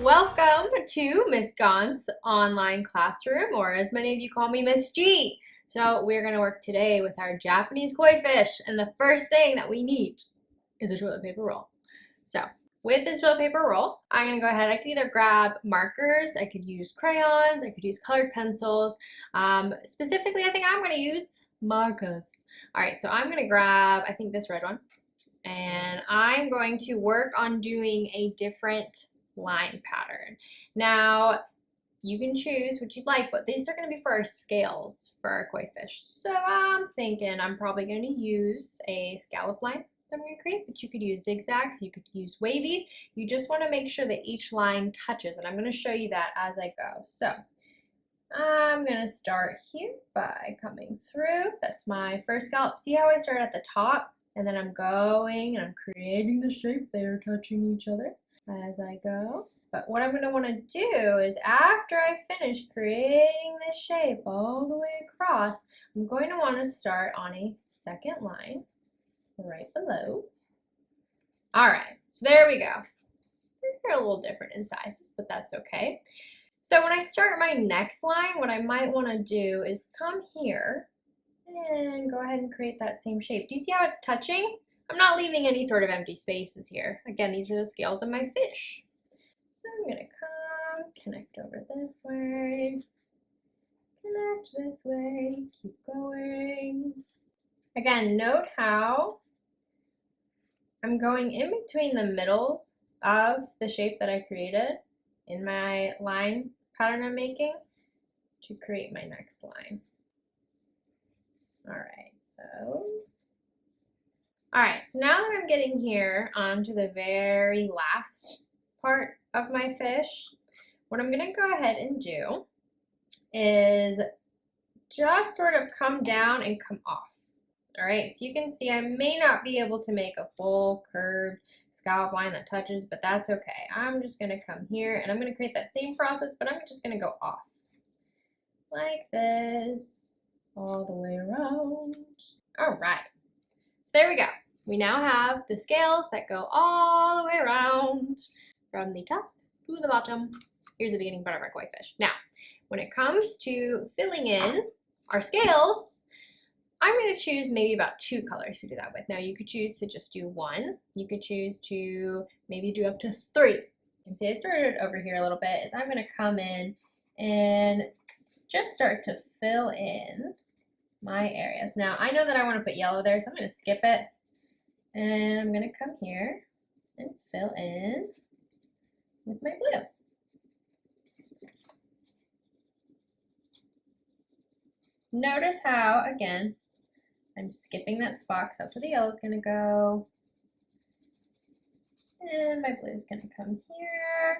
Welcome to Miss Gaunt's online classroom, or as many of you call me, Miss G. So we're going to work today with our Japanese koi fish, and the first thing that we need is a toilet paper roll. So with this toilet paper roll, I'm going to go ahead. I could either grab markers, I could use crayons, I could use colored pencils. Specifically, I think I'm going to use markers. All right, so I'm going to grab, I think, this red one, and I'm going to work on doing a different line pattern. Now, you can choose what you'd like, but these are going to be for our scales for our koi fish. So I'm thinking I'm probably going to use a scallop line that I'm going to create, but you could use zigzags, you could use wavies. You just want to make sure that each line touches, and I'm going to show you that as I go. So I'm going to start here by coming through. That's my first scallop. See how I start at the top, and then I'm going and I'm creating the shape. They're touching each other as I go. But what I'm going to want to do is, after I finish creating this shape all the way across, I'm going to want to start on a second line right below. All right, so there we go. They're a little different in sizes, but that's okay. So when I start my next line, what I might want to do is come here and go ahead and create that same shape. Do you see how it's touching? I'm not leaving any sort of empty spaces here. Again, these are the scales of my fish. So I'm going to come, connect over this way, connect this way, keep going. Again, note how I'm going in between the middles of the shape that I created in my line pattern I'm making to create my next line. All right, so now that I'm getting here onto the very last part of my fish, what I'm gonna go ahead and do is just sort of come down and come off. All right, so you can see I may not be able to make a full curved scallop line that touches, but that's okay. I'm just gonna come here and I'm gonna create that same process, but I'm just gonna go off like this all the way around. All right, so there we go. We now have the scales that go all the way around from the top to the bottom. Here's the beginning part of our koi fish. Now, when it comes to filling in our scales, I'm going to choose maybe about 2 colors to do that with. Now, you could choose to just do 1. You could choose to maybe do up to 3. And see, I started over here a little bit, is I'm going to come in and just start to fill in my areas. Now, I know that I want to put yellow there, so I'm going to skip it. And I'm going to come here and fill in with my blue. Notice how, again, I'm skipping that spot because that's where the yellow is going to go. And my blue is going to come here.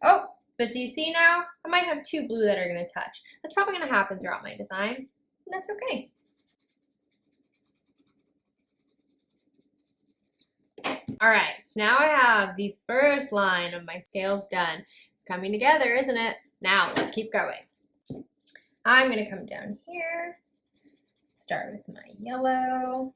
Oh, but do you see now? I might have 2 blue that are going to touch. That's probably going to happen throughout my design, and that's okay. All right, so now I have the first line of my scales done. It's coming together, isn't it? Now let's keep going. I'm going to come down here, start with my yellow.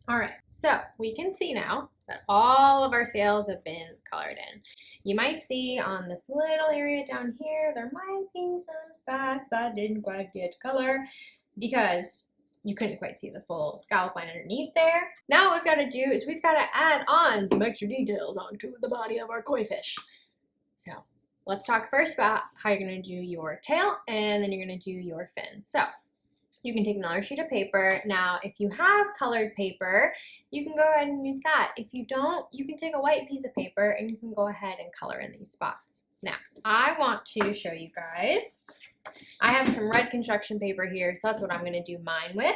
All right, so we can see now that all of our scales have been colored in. You might see on this little area down here, there might be some spots that didn't quite get color because you couldn't quite see the full scallop line underneath there. Now what we've got to do is we've got to add on some extra details onto the body of our koi fish. So let's talk first about how you're going to do your tail, and then you're going to do your fin. So you can take another sheet of paper. Now, if you have colored paper, you can go ahead and use that. If you don't, you can take a white piece of paper and you can go ahead and color in these spots. Now, I want to show you guys, I have some red construction paper here, so that's what I'm going to do mine with.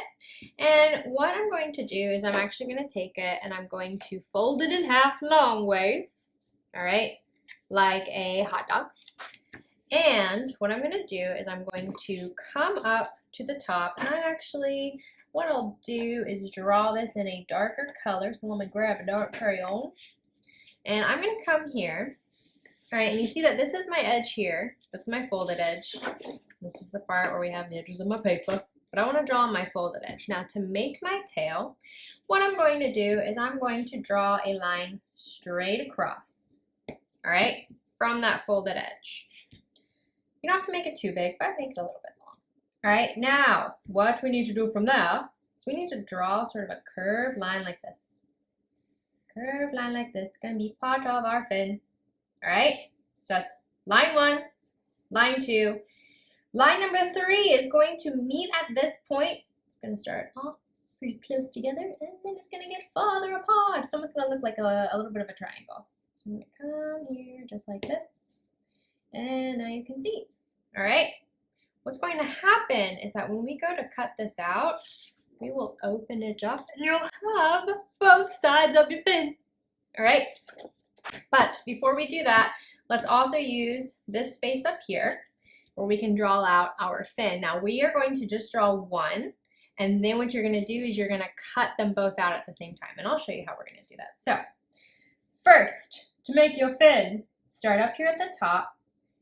And what I'm going to do is I'm actually going to take it and I'm going to fold it in half long ways, all right, like a hot dog. And what I'm going to do is I'm going to come up to the top, and what I'll do is draw this in a darker color. So let me grab a dark crayon, and I'm going to come here All right, and you see that this is my edge here. That's my folded edge. This is the part where we have the edges of my paper. But I want to draw my folded edge. Now to make my tail, what I'm going to do is I'm going to draw a line straight across, all right, from that folded edge. You don't have to make it too big, but make it a little bit long. All right, now what we need to do from there is we need to draw sort of a curved line like this. Curved line like this is going to be part of our fin. All right, so that's line 1, line 2. Line number 3 is going to meet at this point. It's going to start off pretty close together, and then it's going to get farther apart. It's almost going to look like a little bit of a triangle. So I'm going to come here just like this, and now you can see. All right, what's going to happen is that when we go to cut this out, we will open it up, and you'll have both sides of your fin. All right, but before we do that, let's also use this space up here where we can draw out our fin. Now we are going to just draw one, and then what you're going to do is you're going to cut them both out at the same time, and I'll show you how we're going to do that. So first, to make your fin, start up here at the top,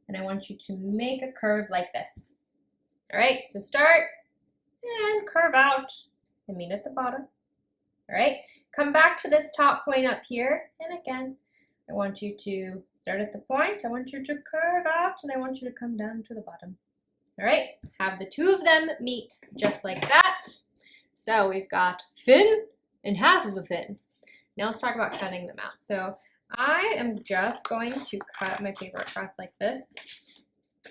and I want you to make a curve like this. All right, so start and curve out and meet at the bottom. All right, come back to this top point up here, and again, I want you to start at the point, I want you to curve out, and I want you to come down to the bottom. All right, have the two of them meet just like that. So we've got fin and half of a fin. Now let's talk about cutting them out. So I am just going to cut my paper across like this.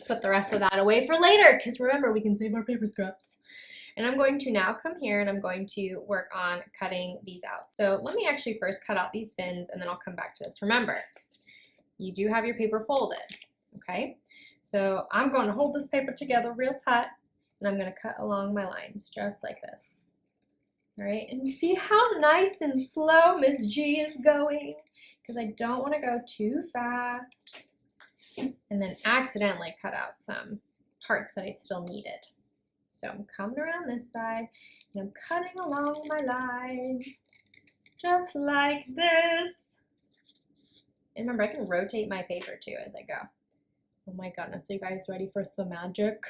Put the rest of that away for later, because remember, we can save our paper scraps. And I'm going to now come here and I'm going to work on cutting these out. So let me actually first cut out these fins, and then I'll come back to this. Remember, you do have your paper folded, okay? So I'm going to hold this paper together real tight, and I'm going to cut along my lines just like this. All right, and see how nice and slow Miss G is going, because I don't want to go too fast and then accidentally cut out some parts that I still needed. So I'm coming around this side, and I'm cutting along my line just like this. And remember, I can rotate my paper too as I go. Oh my goodness, are you guys ready for some magic?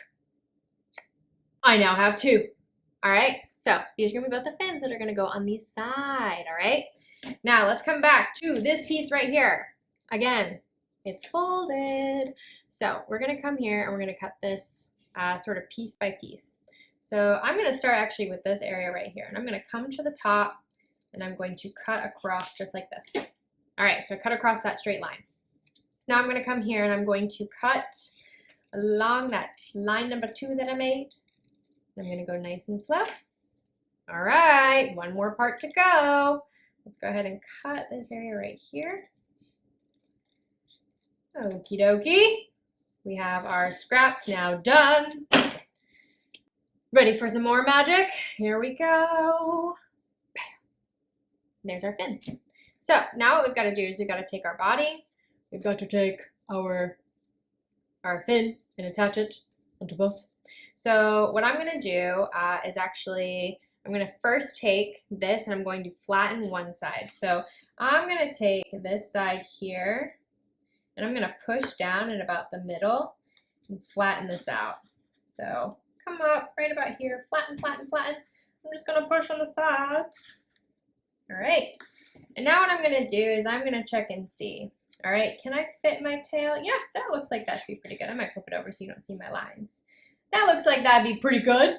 I now have two. All right, so these are gonna be both the fins that are gonna go on the side, all right? Now let's come back to this piece right here. Again, it's folded. So we're gonna come here and we're gonna cut this sort of piece by piece. So I'm gonna start actually with this area right here, and I'm gonna come to the top, and I'm going to cut across just like this. All right, so I cut across that straight line. Now I'm gonna come here and I'm going to cut along that line number 2 that I made. I'm gonna go nice and slow. All right, one more part to go. Let's go ahead and cut this area right here. Okie dokie. We have our scraps now done. Ready for some more magic? Here we go. Bam. There's our fin. So now what we've got to do is we've got to take our body, we've got to take our fin and attach it onto both. So what I'm going to do is actually, I'm going to first take this and I'm going to flatten one side. So I'm going to take this side here and I'm going to push down at about the middle and flatten this out. So come up right about here, flatten, flatten, flatten. I'm just going to push on the sides. All right. And now what I'm going to do is I'm going to check and see. All right, can I fit my tail? Yeah, that looks like that'd be pretty good. I might flip it over so you don't see my lines. That looks like that'd be pretty good.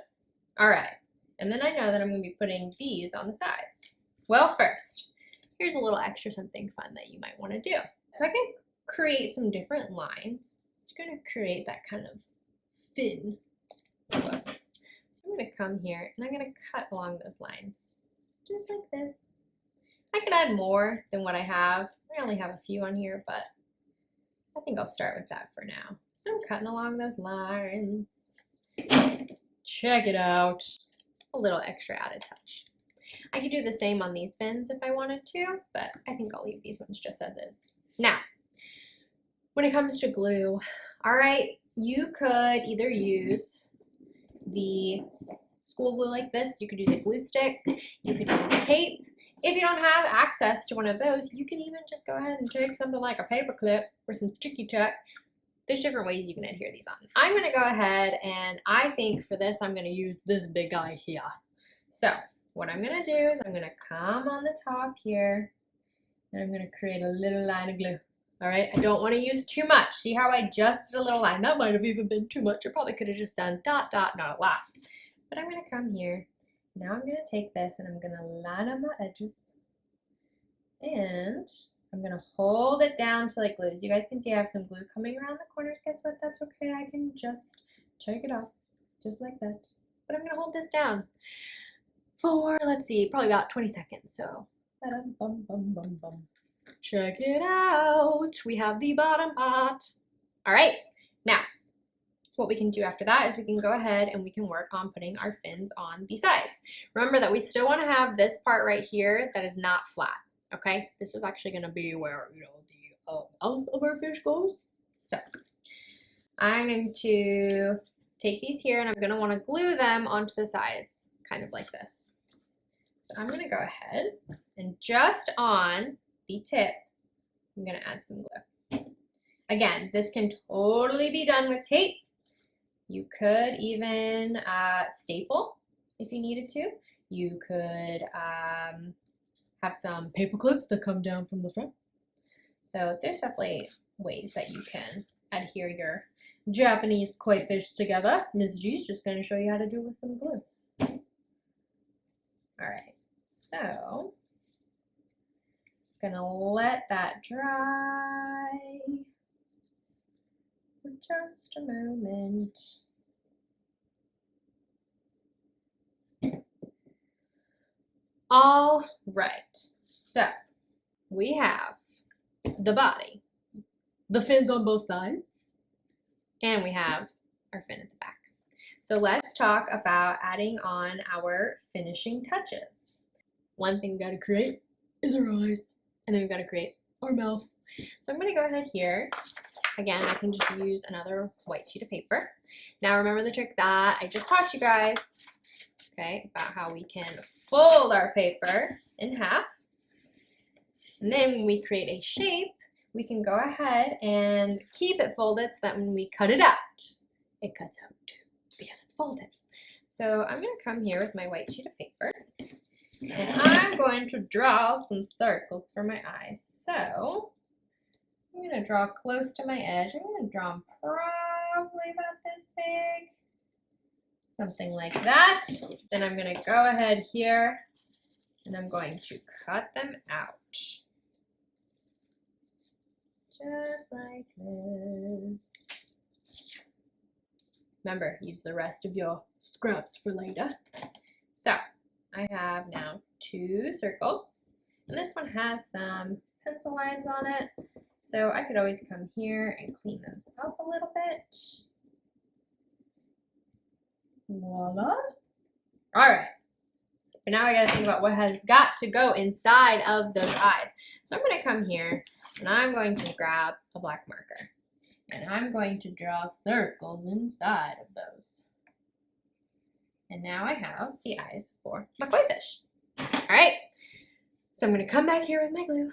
All right, and then I know that I'm going to be putting these on the sides. Well, first, here's a little extra something fun that you might want to do. So I can create some different lines. It's going to create that kind of fin look. So I'm going to come here and I'm going to cut along those lines, just like this. I could add more than what I have. I only have a few on here, but I think I'll start with that for now. So I'm cutting along those lines. Check it out. A little extra added touch. I could do the same on these fins if I wanted to, but I think I'll leave these ones just as is. Now, when it comes to glue, all right, you could either use the school glue like this. You could use a glue stick. You could use tape. If you don't have access to one of those, you can even just go ahead and take something like a paper clip or some sticky tack. There's different ways you can adhere these on. I'm gonna go ahead and I think for this, I'm gonna use this big guy here. So what I'm gonna do is I'm gonna come on the top here and I'm gonna create a little line of glue. All right, I don't wanna use too much. See how I just did a little line? That might have even been too much. I probably could have just done dot, dot, not a lot. But I'm gonna come here. Now I'm gonna take this and I'm gonna line up my edges and I'm gonna hold it down till it glues. You guys can see I have some glue coming around the corners. Guess what? That's okay. I can just take it off just like that. But I'm gonna hold this down for, let's see, probably about 20 seconds. So, bum, bum, bum, bum. Check it out. We have the bottom part. All right, now what we can do after that is we can go ahead and we can work on putting our fins on the sides. Remember that we still want to have this part right here that is not flat. Okay, this is actually going to be where, you know, the mouth of our fish goes. So I'm going to take these here and I'm going to want to glue them onto the sides, kind of like this. So I'm going to go ahead and just on the tip, I'm going to add some glue. Again, this can totally be done with tape. You could even staple if you needed to. You could have some paper clips that come down from the front. So there's definitely ways that you can adhere your Japanese koi fish together. Ms. G's just going to show you how to do it with some glue. All right, so gonna let that dry for just a moment. All right, so we have the body, the fins on both sides, and we have our fin at the back. So let's talk about adding on our finishing touches. One thing we gotta create is our eyes, and then we've gotta create our mouth. So I'm gonna go ahead here. Again, I can just use another white sheet of paper. Now remember the trick that I just taught you guys, okay, about how we can fold our paper in half. And then when we create a shape, we can go ahead and keep it folded so that when we cut it out, it cuts out too, because it's folded. So I'm gonna come here with my white sheet of paper and I'm going to draw some circles for my eyes. So I'm gonna draw close to my edge. I'm gonna draw them probably about this big. Something like that. Then I'm gonna go ahead here and I'm going to cut them out. Just like this. Remember, use the rest of your scraps for later. So I have now 2 circles, and this one has some pencil lines on it. So I could always come here and clean those up a little bit. Voila. All right. But now I gotta think about what has got to go inside of those eyes. So I'm gonna come here and I'm going to grab a black marker and I'm going to draw circles inside of those. And now I have the eyes for my koi fish. All right. So I'm gonna come back here with my glue,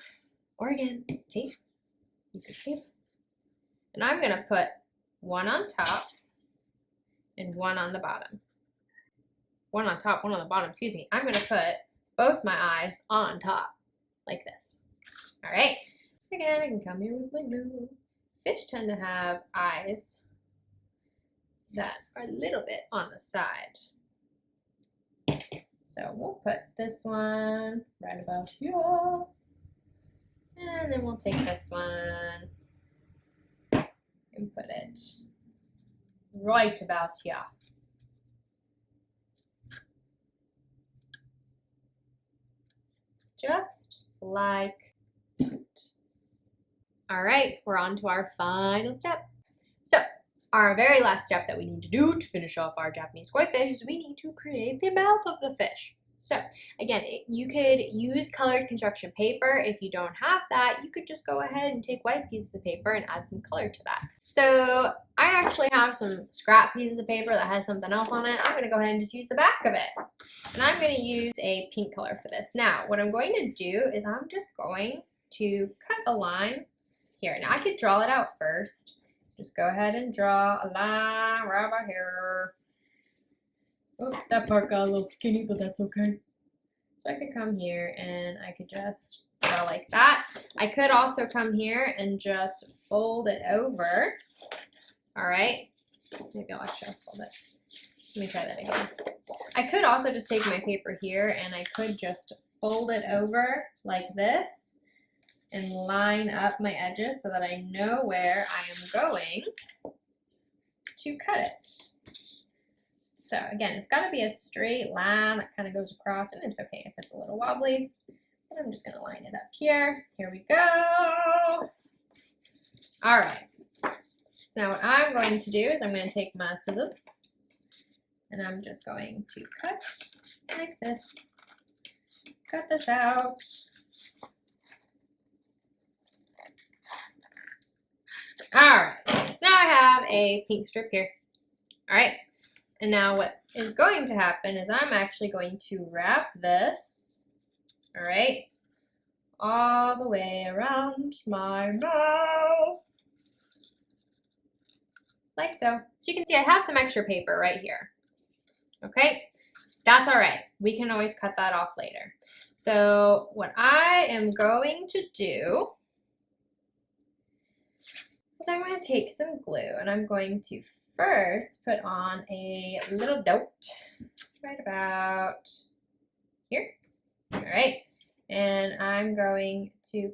or again, tape. You can see. And I'm gonna put one on top and one on the bottom. One on top, one on the bottom, excuse me. I'm gonna put both my eyes on top, like this. All right, so again, I can come here with my glue. Fish tend to have eyes that are a little bit on the side. So we'll put this one right about here. And then we'll take this one and put it right about here. Just like that. All right, we're on to our final step. So our very last step that we need to do to finish off our Japanese koi fish is we need to create the mouth of the fish. So again, you could use colored construction paper. If you don't have that, you could just go ahead and take white pieces of paper and add some color to that. So I actually have some scrap pieces of paper that has something else on it. I'm gonna go ahead and just use the back of it. And I'm gonna use a pink color for this. Now, what I'm going to do is I'm just going to cut a line here. Now I could draw it out first. Just go ahead and draw a line right about here. Oh, that part got a little skinny, but that's okay. So I could come here and I could just draw like that. I could also come here and just fold it over. All right. Maybe I'll actually fold it. Let me try that again. I could also just take my paper here and I could just fold it over like this and line up my edges so that I know where I am going to cut it. So again, it's got to be a straight line that kind of goes across, and it's okay if it's a little wobbly. But I'm just going to line it up here. Here we go. All right. So now what I'm going to do is I'm going to take my scissors, and I'm just going to cut like this. Cut this out. All right. So now I have a pink strip here. All right. And now what is going to happen is I'm actually going to wrap this, all right, all the way around my mouth, like so. So you can see I have some extra paper right here, okay? That's all right. We can always cut that off later. So what I am going to do is I'm going to take some glue and I'm going to first put on a little dot right about here. All right, and I'm going to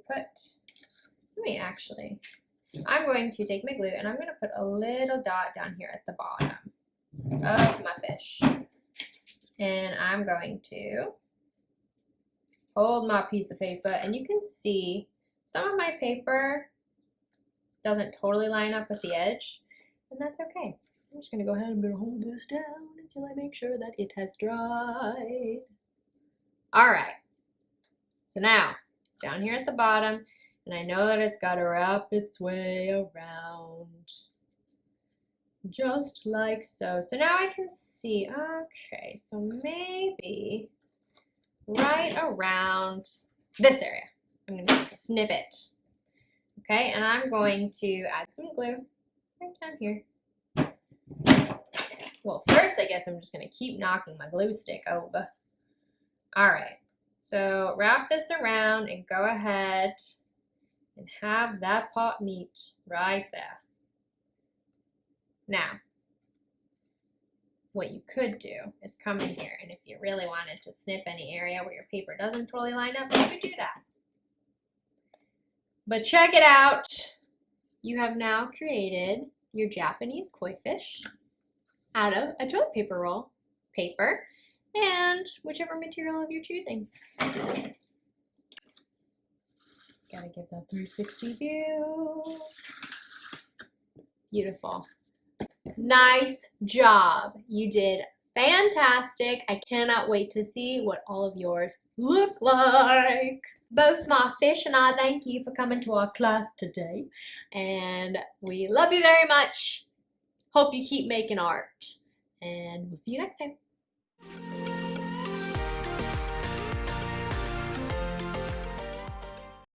I'm going to take my glue and I'm going to put a little dot down here at the bottom of my fish. And I'm going to hold my piece of paper, and you can see some of my paper doesn't totally line up with the edge. And that's okay. I'm just gonna go ahead and I'm gonna hold this down until I make sure that it has dried. All right, so now it's down here at the bottom, and I know that it's gotta wrap its way around, just like so. So now I can see, okay, so maybe right around this area, I'm gonna snip it. Okay, and I'm going to add some glue right down here. Well, first, I guess I'm just going to keep knocking my glue stick over. All right, so wrap this around and go ahead and have that part meet right there. Now, what you could do is come in here, and if you really wanted to snip any area where your paper doesn't totally line up, you could do that. But check it out. You have now created your Japanese koi fish out of a toilet paper roll, paper, and whichever material of your choosing. Gotta give that 360 view. Beautiful. Nice job. You did fantastic. I cannot wait to see what all of yours look like. Both my fish and I thank you for coming to our class today. And we love you very much. Hope you keep making art. And we'll see you next time.